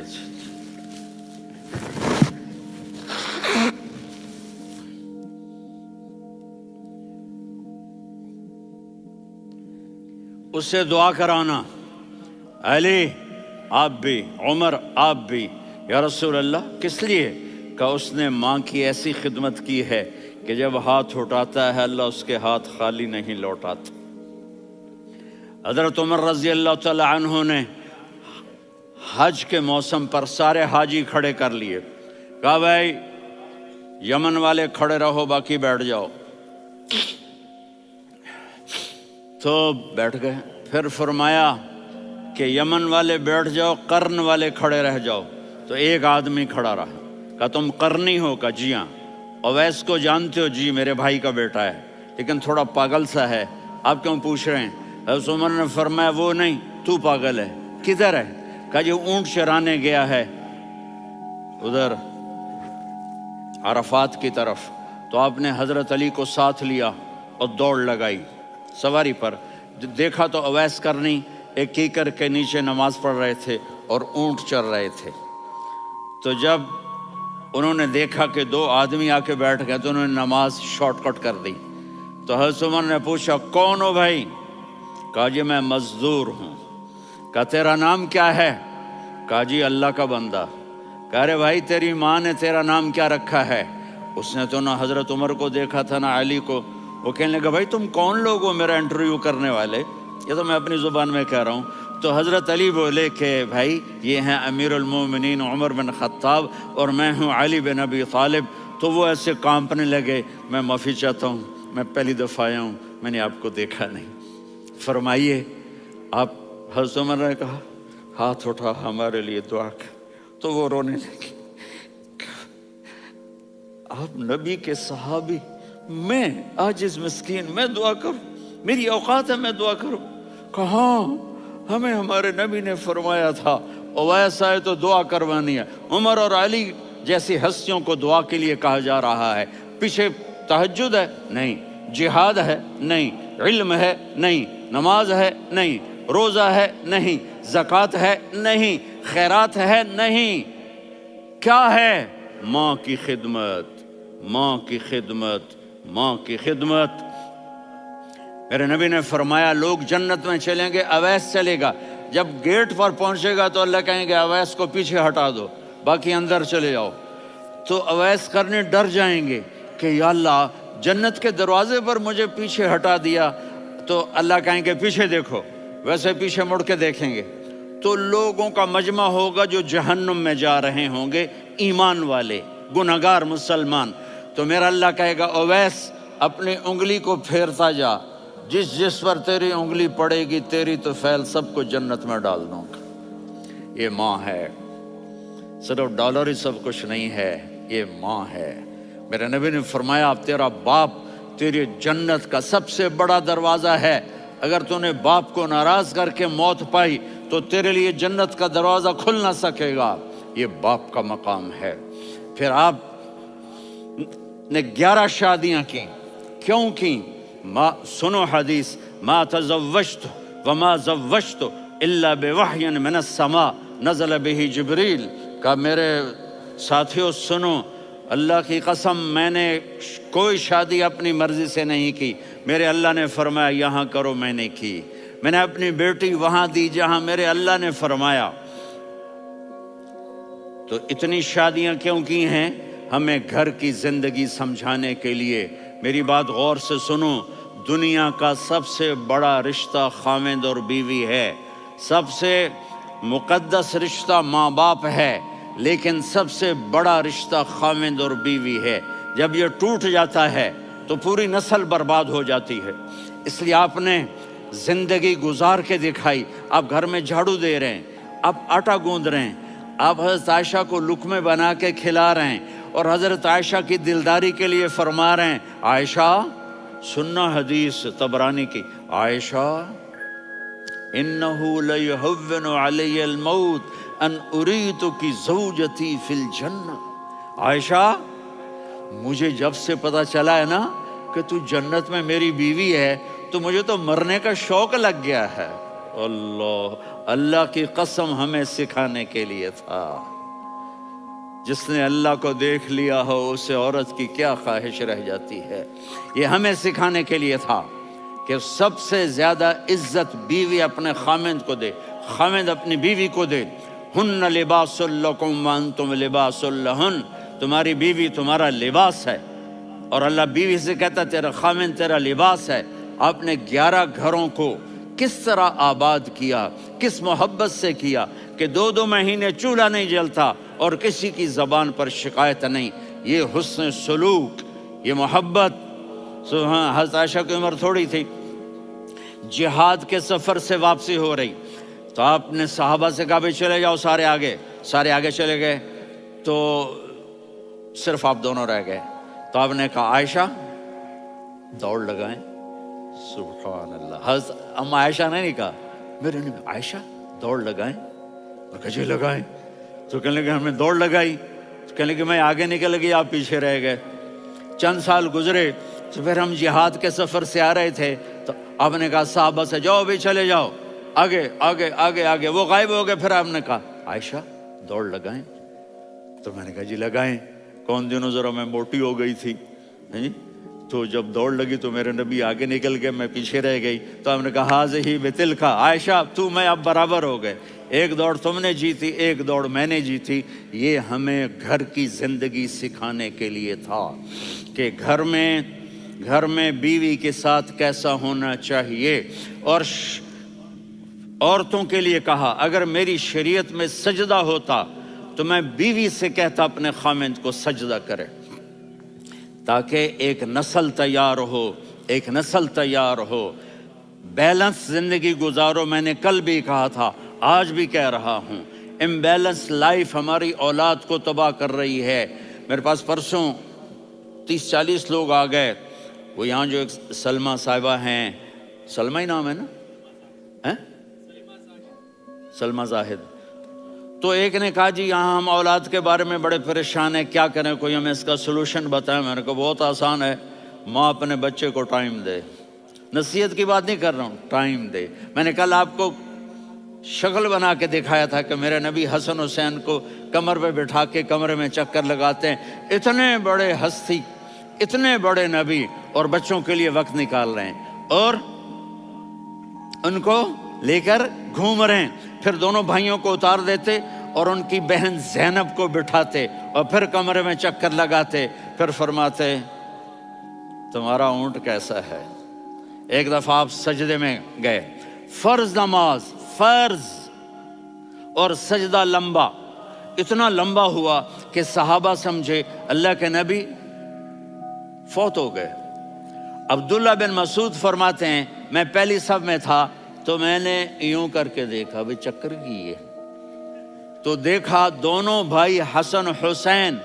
اس سے دعا کرانا، علی آپ بھی، عمر آپ بھی، یا رسول اللہ کس لیے؟ کہ اس نے ماں کی ایسی خدمت کی ہے کہ جب ہاتھ اٹھاتا ہے اللہ اس کے ہاتھ خالی نہیں لوٹاتا۔ حضرت عمر رضی اللہ تعالی عنہ نے حج کے موسم پر سارے حاجی کھڑے کر لیے، کہا بھائی یمن والے کھڑے رہو باقی بیٹھ جاؤ، تو بیٹھ گئے۔ پھر فرمایا کہ یمن والے بیٹھ جاؤ، قرن والے کھڑے رہ جاؤ، تو ایک آدمی کھڑا رہا۔ کہا تم قرنی ہو؟ کہا جی ہاں۔ اویس کو جانتے ہو؟ جی میرے بھائی کا بیٹا ہے لیکن تھوڑا پاگل سا ہے، آپ کیوں پوچھ رہے ہیں؟ حضرت عمر نے فرمایا وہ نہیں، تو پاگل ہے۔ کدھر ہے؟ کہا جی اونٹ چرانے گیا ہے ادھر عرفات کی طرف۔ تو آپ نے حضرت علی کو ساتھ لیا اور دوڑ لگائی سواری پر۔ دیکھا تو اویس کرنی ایک کیکر کے نیچے نماز پڑھ رہے تھے اور اونٹ چر رہے تھے۔ تو جب انہوں نے دیکھا کہ 2 آدمی آ کے بیٹھ گئے تو انہوں نے نماز شارٹ کٹ کر دی۔ تو حضرت عمر نے پوچھا کون ہو بھائی؟ کہا جی میں مزدور ہوں۔ کہا تیرا نام کیا ہے؟ کہا جی اللہ کا بندہ۔ کہا رے بھائی تیری ماں نے تیرا نام کیا رکھا ہے؟ اس نے تو نہ حضرت عمر کو دیکھا تھا نہ علی کو۔ وہ کہنے لگا بھائی تم کون لوگ ہو میرا انٹرویو کرنے والے؟ یہ تو میں اپنی زبان میں کہہ رہا ہوں۔ تو حضرت علی بولے کہ بھائی یہ ہیں امیر المومنین عمر بن خطاب اور میں ہوں علی بن ابی طالب۔ تو وہ ایسے کانپنے لگے، میں معافی چاہتا ہوں، میں پہلی دفعہ آیا ہوں، میں نے آپ کو دیکھا نہیں، فرمائیے آپ۔ حضرت عمر نے کہا ہاتھ اٹھا ہمارے لیے دعا کر۔ تو وہ رونے لگی۔ آپ نبی کے صحابی، میں عاجز مسکین میں دعا کروں؟ میری اوقات ہے میں دعا کروں؟ کہاں؟ ہمیں ہمارے نبی نے فرمایا تھا اویس آئے تو دعا کروانی ہے، عمر اور علی جیسی ہستیوں کو دعا کے لیے کہا جا رہا ہے۔ پیچھے تہجد ہے؟ نہیں۔ جہاد ہے؟ نہیں۔ علم ہے؟ نہیں۔ نماز ہے؟ نہیں۔ روزہ ہے؟ نہیں۔ زکوٰۃ ہے؟ نہیں۔ خیرات ہے؟ نہیں۔ کیا ہے؟ ماں کی خدمت، ماں کی خدمت، ماں کی خدمت۔ میرے نبی نے فرمایا لوگ جنت میں چلیں گے، اویس چلے گا، جب گیٹ پر پہنچے گا تو اللہ کہیں گے اویس کو پیچھے ہٹا دو، باقی اندر چلے جاؤ۔ تو اویس کرنے ڈر جائیں گے کہ یا اللہ جنت کے دروازے پر مجھے پیچھے ہٹا دیا، تو اللہ کہیں گے پیچھے دیکھو، ویسے پیچھے مڑ کے دیکھیں گے تو لوگوں کا مجمع ہوگا جو جہنم میں جا رہے ہوں گے، ایمان والے، گنہگار مسلمان۔ تو میرا اللہ کہے گا اویس اپنی انگلی کو پھیرتا جا، جس جس پر تیری انگلی پڑے گی تیری تو فیل سب کو جنت میں ڈال دوں گا۔ یہ ماں ہے، صرف ڈالر ہی سب کچھ نہیں ہے، یہ ماں ہے۔ میرے نبی نے فرمایا تیرا باپ تیری جنت کا سب سے بڑا دروازہ ہے، اگر تو نے باپ کو ناراض کر کے موت پائی تو تیرے لیے جنت کا دروازہ کھل نہ سکے گا، یہ باپ کا مقام ہے۔ پھر آپ نے 11 شادیاں کی، کیوں کی؟ سنو حدیث، ما تزوجت وما زوجت الا بوحی من السماء نزل به جبریل، کہ میرے ساتھیوں سنو، اللہ کی قسم میں نے کوئی شادی اپنی مرضی سے نہیں کی، میرے اللہ نے فرمایا یہاں کرو، میں نے کی۔ میں نے اپنی بیٹی وہاں دی جہاں میرے اللہ نے فرمایا۔ تو اتنی شادیاں کیوں کی ہیں؟ ہمیں گھر کی زندگی سمجھانے کے لیے۔ میری بات غور سے سنو، دنیا کا سب سے بڑا رشتہ خاوند اور بیوی ہے، سب سے مقدس رشتہ ماں باپ ہے، لیکن سب سے بڑا رشتہ خاوند اور بیوی ہے۔ جب یہ ٹوٹ جاتا ہے تو پوری نسل برباد ہو جاتی ہے۔ اس لیے آپ نے زندگی گزار کے دکھائی۔ آپ گھر میں جھاڑو دے رہے ہیں، آپ آٹا گوندھ رہے ہیں، آپ حضرت عائشہ کو لقمے بنا کے کھلا رہے ہیں، اور حضرت عائشہ کی دلداری کے لیے فرما رہے ہیں عائشہ، سننا حدیث طبرانی کی، عائشہ انہو لیہون علی الموت ان اریتک زوجتی فی الجنہ۔ عائشہ مجھے جب سے پتا چلا ہے نا کہ تو جنت میں میری بیوی ہے تو مجھے تو مرنے کا شوق لگ گیا ہے۔ اللہ کی قسم ہمیں سکھانے کے لیے تھا۔ جس نے اللہ کو دیکھ لیا ہو اسے عورت کی کیا خواہش رہ جاتی ہے۔ یہ ہمیں سکھانے کے لیے تھا کہ سب سے زیادہ عزت بیوی اپنے خاوند کو دے، خاوند اپنی بیوی کو دے۔ ہن لباس لکم وانتم لباس لہن، تمہاری بیوی تمہارا لباس ہے، اور اللہ بیوی سے کہتا تیرا خاوند تیرا لباس ہے۔ آپ نے 11 گھروں کو کس طرح آباد کیا، کس محبت سے کیا کہ 2 مہینے چولہا نہیں جلتا اور کسی کی زبان پر شکایت نہیں۔ یہ حسن سلوک، یہ محبت۔ حضرت عائشہ کی عمر تھوڑی تھی، جہاد کے سفر سے واپسی ہو رہی، تو آپ نے صحابہ سے کہا بھائی چلے جاؤ، سارے آگے چلے گئے، تو صرف آپ دونوں رہ گئے۔ تو آپ نے کہا عائشہ دوڑ لگائیں۔ سبحان اللہ، حضرت اما عائشہ نے نہیں کہا، میرے نے عائشہ دوڑ لگائیں، اور کہا جی لگائیں۔ تو کہنے لگے ہمیں دوڑ لگائی، تو کہنے لگے میں آگے نکل گئی، آپ پیچھے رہ گئے۔ چند سال گزرے تو پھر ہم جہاد کے سفر سے آ رہے تھے، تو آپ نے کہا صحابہ سے جاؤ بھی چلے جاؤ، آگے آگے آگے آگے، وہ غائب ہو گئے۔ پھر آپ نے کہا عائشہ دوڑ لگائیں، تو میں نے کہا جی لگائیں۔ کون دنوں ذرا میں موٹی ہو گئی تھی، تو جب دوڑ لگی تو میرے نبی آگے نکل گئے، میں پیچھے رہ گئی۔ تو ہم نے کہا ہاذہ بتلک، عائشہ تو میں اب برابر ہو گئے، ایک دوڑ تم نے جیتی، ایک دوڑ میں نے جیتی۔ یہ ہمیں گھر کی زندگی سکھانے کے لیے تھا کہ گھر میں بیوی کے ساتھ کیسا ہونا چاہیے۔ اور عورتوں کے لیے کہا اگر میری شریعت میں سجدہ ہوتا تو میں بیوی سے کہتا اپنے خاوند کو سجدہ کرے، تاکہ ایک نسل تیار ہو، بیلنس زندگی گزارو۔ میں نے کل بھی کہا تھا، آج بھی کہہ رہا ہوں، امبیلنس لائف ہماری اولاد کو تباہ کر رہی ہے۔ میرے پاس پرسوں 30-40 لوگ آ گئے، وہ یہاں جو ایک سلمہ صاحبہ ہیں، سلمہ ہی نام ہے نا، سلمہ زاہد، تو ایک نے کہا جی یہاں ہم اولاد کے بارے میں بڑے پریشان ہیں، کیا کریں، کوئی ہمیں اس کا سلوشن بتائیں۔ میں نے کہا بہت آسان ہے، ماں اپنے بچے کو ٹائم دے، نصیحت کی بات نہیں کر رہا ہوں، ٹائم دے۔ میں نے کل آپ کو شکل بنا کے دکھایا تھا کہ میرے نبی حسن حسین کو کمر پہ بٹھا کے کمرے میں چکر لگاتے ہیں، اتنے بڑے ہستی، اتنے بڑے نبی، اور بچوں کے لیے وقت نکال رہے ہیں اور ان کو لے کر گھوم رہے ہیں۔ پھر دونوں بھائیوں کو اتار دیتے اور ان کی بہن زینب کو بٹھاتے اور پھر کمرے میں چکر لگاتے، پھر فرماتے تمہارا اونٹ کیسا ہے۔ ایک دفعہ آپ سجدے میں گئے، فرض نماز، فرض، اور سجدہ لمبا، اتنا لمبا ہوا کہ صحابہ سمجھے اللہ کے نبی فوت ہو گئے۔ عبداللہ بن مسعود فرماتے ہیں میں پہلی صف میں تھا تو میں نے یوں کر کے دیکھا، بھی چکر کی ہے، تو دیکھا دونوں بھائی حسن حسین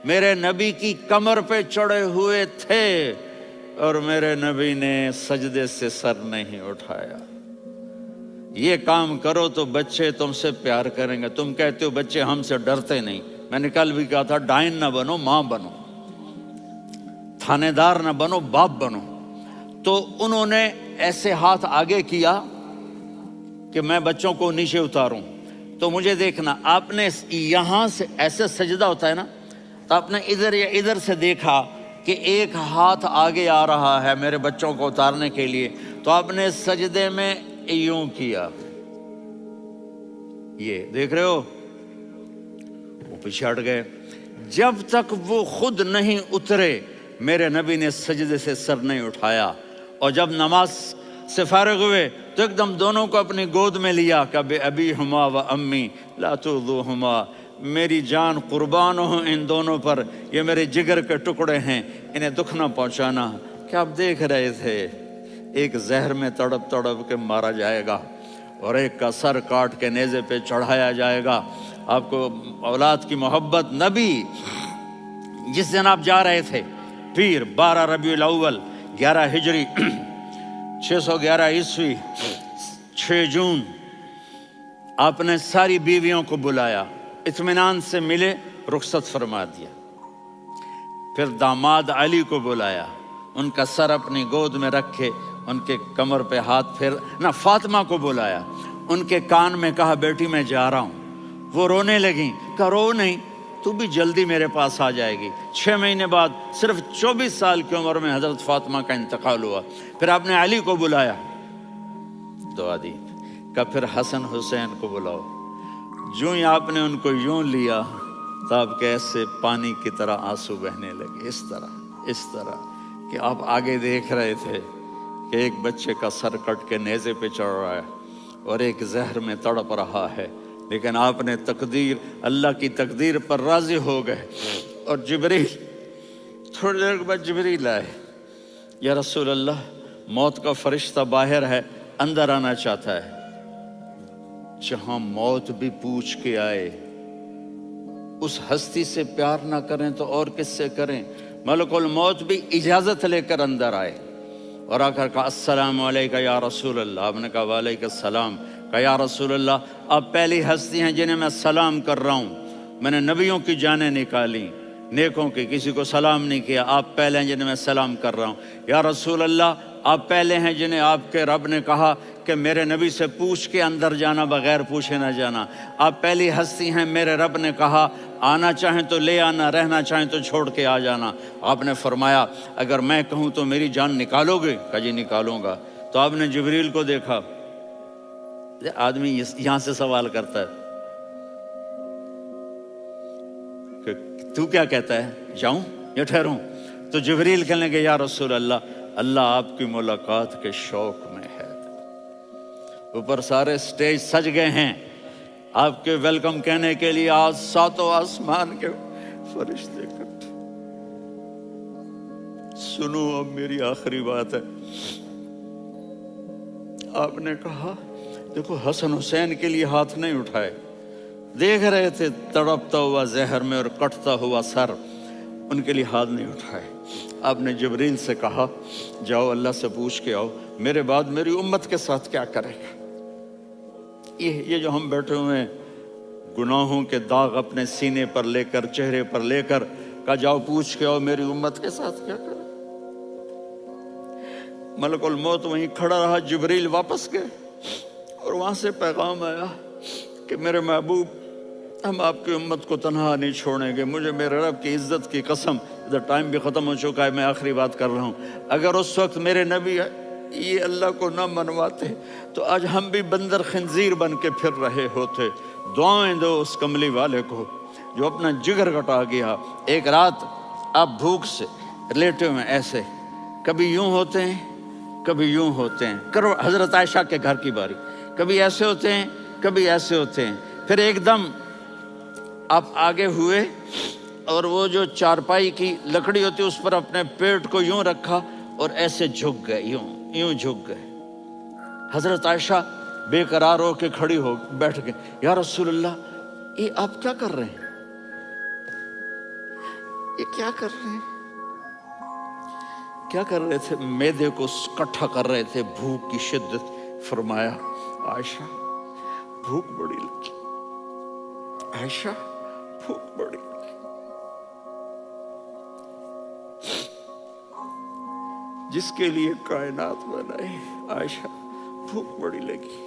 میرے نبی کی کمر پہ چڑھے ہوئے تھے اور میرے نبی نے سجدے سے سر نہیں اٹھایا۔ یہ کام کرو تو بچے تم سے پیار کریں گے۔ تم کہتے ہو بچے ہم سے ڈرتے نہیں، میں نے کل بھی کہا تھا ڈائن نہ بنو، ماں بنو، تھانے دار نہ بنو، باپ بنو۔ تو انہوں نے ایسے ہاتھ آگے کیا کہ میں بچوں کو نیچے اتاروں، تو مجھے دیکھنا، آپ نے یہاں سے ایسے سجدہ ہوتا ہے نا، تو آپ نے ادھر یا ادھر سے دیکھا کہ ایک ہاتھ آگے آ رہا ہے میرے بچوں کو اتارنے کے لیے، تو آپ نے سجدے میں یوں کیا، یہ دیکھ رہے ہو، وہ پیچھے ہٹ گئے۔ جب تک وہ خود نہیں اترے میرے نبی نے سجدے سے سر نہیں اٹھایا، اور جب نماز سے فارغ ہوئے تو ایک دم دونوں کو اپنی گود میں لیا کہ بے ابی ہما و امی لا تؤذوہما، میری جان قربان ہو ان دونوں پر، یہ میرے جگر کے ٹکڑے ہیں، انہیں دکھ نہ پہنچانا۔ کیا آپ دیکھ رہے تھے ایک زہر میں تڑپ تڑپ کے مارا جائے گا اور ایک کا سر کاٹ کے نیزے پہ چڑھایا جائے گا۔ آپ کو اولاد کی محبت، نبی جس دن آپ جا رہے تھے پیر 12 ربیع الاول 11 ہجری 611 عیسوی 6 جون، آپ نے ساری بیویوں کو بلایا، اطمینان سے ملے، رخصت فرما دیا۔ پھر داماد علی کو بلایا، ان کا سر اپنی گود میں رکھے، ان کے کمر پہ ہاتھ پھیر نہ، فاطمہ کو بلایا، ان کے کان میں کہا بیٹی میں جا رہا ہوں۔ وہ رونے لگیں، کہا رو نہیں، تو بھی جلدی میرے پاس آ جائے گی۔ 6 مہینے بعد صرف 24 سال کی عمر میں حضرت فاطمہ کا انتقال ہوا۔ پھر آپ نے علی کو بلایا، دعا دی، کہا پھر حسن حسین کو بلاؤ۔ جو ہی آپ نے ان کو یوں لیا تو آپ کے ایسے پانی کی طرح آنسو بہنے لگے، اس طرح کہ آپ آگے دیکھ رہے تھے کہ ایک بچے کا سر کٹ کے نیزے پہ چڑھ رہا ہے اور ایک زہر میں تڑپ رہا ہے، لیکن آپ نے تقدیر، اللہ کی تقدیر پر راضی ہو گئے۔ اور جبریل، تھوڑی دیر کے بعد جبریل آئے، یا رسول اللہ موت کا فرشتہ باہر ہے، اندر آنا چاہتا ہے۔ جہاں موت بھی پوچھ کے آئے، اس ہستی سے پیار نہ کریں تو اور کس سے کریں؟ ملک الموت بھی اجازت لے کر اندر آئے اور آ کر کہا السلام علیکہ یا رسول اللہ۔ آپ نے کہا وعلیکم السلام۔ کہا یا رسول اللہ آپ پہلی ہستی ہیں جنہیں میں سلام کر رہا ہوں، میں نے نبیوں کی جانیں نکالی، نیکوں کی، کسی کو سلام نہیں کیا، آپ پہلے ہیں جنہیں میں سلام کر رہا ہوں۔ یا رسول اللہ آپ پہلے ہیں جنہیں آپ کے رب نے کہا کہ میرے نبی سے پوچھ کے اندر جانا، بغیر پوچھے نہ جانا۔ آپ پہلی ہستی ہیں، میرے رب نے کہا آنا چاہیں تو لے آنا، رہنا چاہیں تو چھوڑ کے آ جانا۔ آپ نے فرمایا اگر میں کہوں تو میری جان نکالو گے؟ کہا جی نکالوں گا۔ تو آپ نے جبریل کو دیکھا، آدمی یہاں سے سوال کرتا ہے کہ تو کیا کہتا ہے، جاؤں یا ٹھہروں؟ تو جبریل کہنے لگے یا رسول اللہ، اللہ آپ کی ملاقات کے شوق میں ہے۔ اوپر سارے سٹیج سج گئے ہیں آپ کے ویلکم کہنے کے لیے، آج 7 آسمان کے فرشتے اکٹھے۔ سنو اب میری آخری بات ہے۔ آپ نے کہا دیکھو حسن حسین کے لیے ہاتھ نہیں اٹھائے، دیکھ رہے تھے تڑپتا ہوا زہر میں اور کٹتا ہوا سر، ان کے لیے ہاتھ نہیں اٹھائے۔ آپ نے جبریل سے کہا جاؤ اللہ سے پوچھ کے آؤ میرے بعد میری امت کے ساتھ کیا کرے گا۔ یہ جو ہم بیٹھے ہوئے ہیں گناہوں کے داغ اپنے سینے پر لے کر، چہرے پر لے کر کہا جاؤ پوچھ کے آؤ میری امت کے ساتھ کیا کرے۔ ملک الموت وہیں کھڑا رہا، جبریل واپس گئے اور وہاں سے پیغام آیا کہ میرے محبوب ہم آپ کی امت کو تنہا نہیں چھوڑیں گے، مجھے میرے رب کی عزت کی قسم، ادھر ٹائم بھی ختم ہو چکا ہے، میں آخری بات کر رہا ہوں، اگر اس وقت میرے نبی یہ اللہ کو نہ منواتے تو آج ہم بھی بندر خنزیر بن کے پھر رہے ہوتے۔ دعائیں دو اس کملی والے کو جو اپنا جگر کٹا گیا۔ ایک رات آپ بھوک سے لیٹے ہوئے ایسے، کبھی یوں ہوتے ہیں کبھی یوں ہوتے ہیں، کرو حضرت عائشہ کے گھر کی باری، کبھی ایسے ہوتے ہیں کبھی ایسے ہوتے ہیں، پھر ایک دم آپ آگے ہوئے اور وہ جو چارپائی کی لکڑی ہوتی اس پر اپنے پیٹ کو یوں رکھا اور ایسے جھک گئے، یوں جھک گئے۔ حضرت عائشہ بے قرار ہو کے کھڑی ہو بیٹھ گئے، یا رسول اللہ یہ آپ کیا کر رہے ہیں، یہ کیا کر رہے ہیں؟ کیا کر رہے تھے؟ معدے کو کٹھا کر رہے تھے، بھوک کی شدت۔ فرمایا عائشہ بھوک بڑی لگی، عائشہ بھوک بڑی لگی، جس کے لیے کائنات بنائی، عائشہ بھوک بڑی لگی۔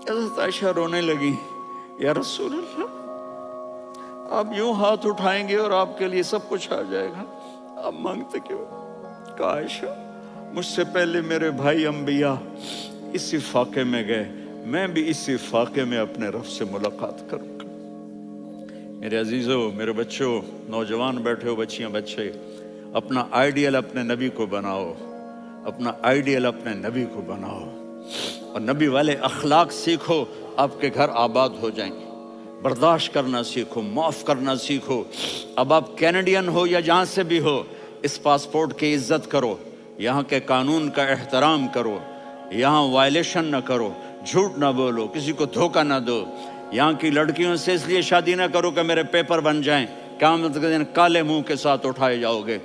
تو حضرت عائشہ رونے لگی، یا رسول اللہ آپ یوں ہاتھ اٹھائیں گے اور آپ کے لیے سب کچھ آ جائے گا، آپ مانگتے کیوں؟ کہا عائشہ مجھ سے پہلے میرے بھائی انبیاء اسی فاقے میں گئے، میں بھی اسی فاقے میں اپنے رب سے ملاقات کروں گا۔ میرے عزیزوں، میرے بچوں، نوجوان بیٹھے ہو، بچیاں بچے، اپنا آئیڈیل اپنے نبی کو بناؤ، اپنا آئیڈیل اپنے نبی کو بناؤ اور نبی والے اخلاق سیکھو، آپ کے گھر آباد ہو جائیں گے۔ برداشت کرنا سیکھو، معاف کرنا سیکھو۔ اب آپ کینیڈین ہو یا جہاں سے بھی ہو، اس پاسپورٹ کی عزت کرو، یہاں کے قانون کا احترام کرو، یہاں وائلیشن نہ کرو، جھوٹ نہ بولو، کسی کو دھوکہ نہ دو۔ یہاں کی لڑکیوں سے اس لیے شادی نہ کرو کہ میرے پیپر بن جائیں، قیامت کے دن کالے منہ کے ساتھ اٹھائے جاؤ گے۔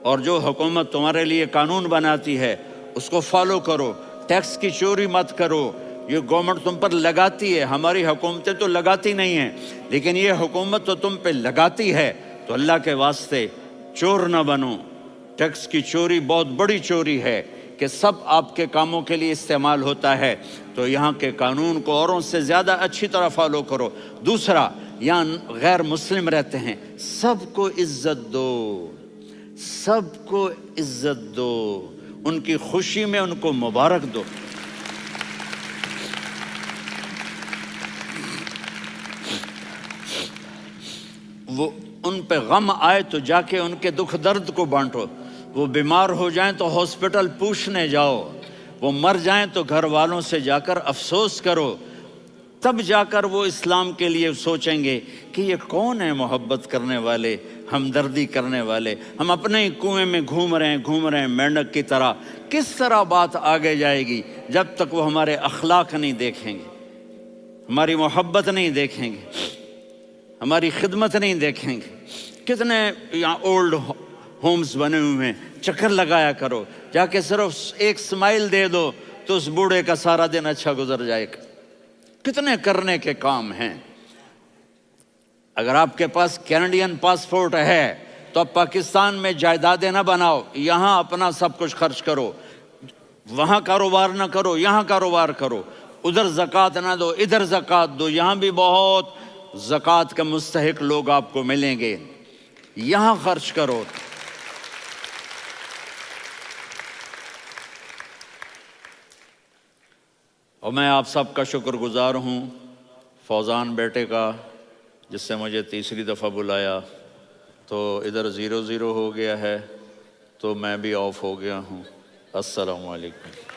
اور جو حکومت تمہارے لیے قانون بناتی ہے اس کو فالو کرو، ٹیکس کی چوری مت کرو۔ یہ گورنمنٹ تم پر لگاتی ہے، ہماری حکومتیں تو لگاتی نہیں ہیں، لیکن یہ حکومت تو تم پہ لگاتی ہے، تو اللہ کے واسطے چور نہ بنو۔ ٹیکس کی چوری بہت بڑی چوری ہے کہ سب آپ کے کاموں کے لیے استعمال ہوتا ہے، تو یہاں کے قانون کو اوروں سے زیادہ اچھی طرح فالو کرو۔ دوسرا، یہاں غیر مسلم رہتے ہیں، سب کو عزت دو، سب کو عزت دو، ان کی خوشی میں ان کو مبارک دو۔ وہ ان پہ غم آئے تو جا کے ان کے دکھ درد کو بانٹو، وہ بیمار ہو جائیں تو ہاسپٹل پوچھنے جاؤ، وہ مر جائیں تو گھر والوں سے جا کر افسوس کرو، تب جا کر وہ اسلام کے لیے سوچیں گے کہ یہ کون ہے محبت کرنے والے، ہمدردی کرنے والے۔ ہم اپنے ہی کنویں میں گھوم رہے ہیں مینڈک کی طرح۔ کس طرح بات آگے جائے گی جب تک وہ ہمارے اخلاق نہیں دیکھیں گے، ہماری محبت نہیں دیکھیں گے، ہماری خدمت نہیں دیکھیں گے۔ کتنے یہاں اولڈ ہومز بنے ہوئے ہیں، چکر لگایا کرو، جا کے صرف ایک سمائل دے دو تو اس بوڑھے کا سارا دن اچھا گزر جائے گا۔ کتنے کرنے کے کام ہیں۔ اگر آپ کے پاس کینیڈین پاسپورٹ ہے تو اب پاکستان میں جائیدادیں نہ بناؤ، یہاں اپنا سب کچھ خرچ کرو، وہاں کاروبار نہ کرو، یہاں کاروبار کرو، ادھر زکوٰۃ نہ دو، ادھر زکوٰۃ دو، یہاں بھی بہت زکوٰۃ کے مستحق لوگ آپ کو ملیں گے، یہاں خرچ کرو۔ اور میں آپ سب کا شکر گزار ہوں، فوزان بیٹے کا، جس سے مجھے تیسری دفعہ بلایا، تو ادھر 0-0 ہو گیا ہے تو میں بھی آف ہو گیا ہوں۔ السلام علیکم۔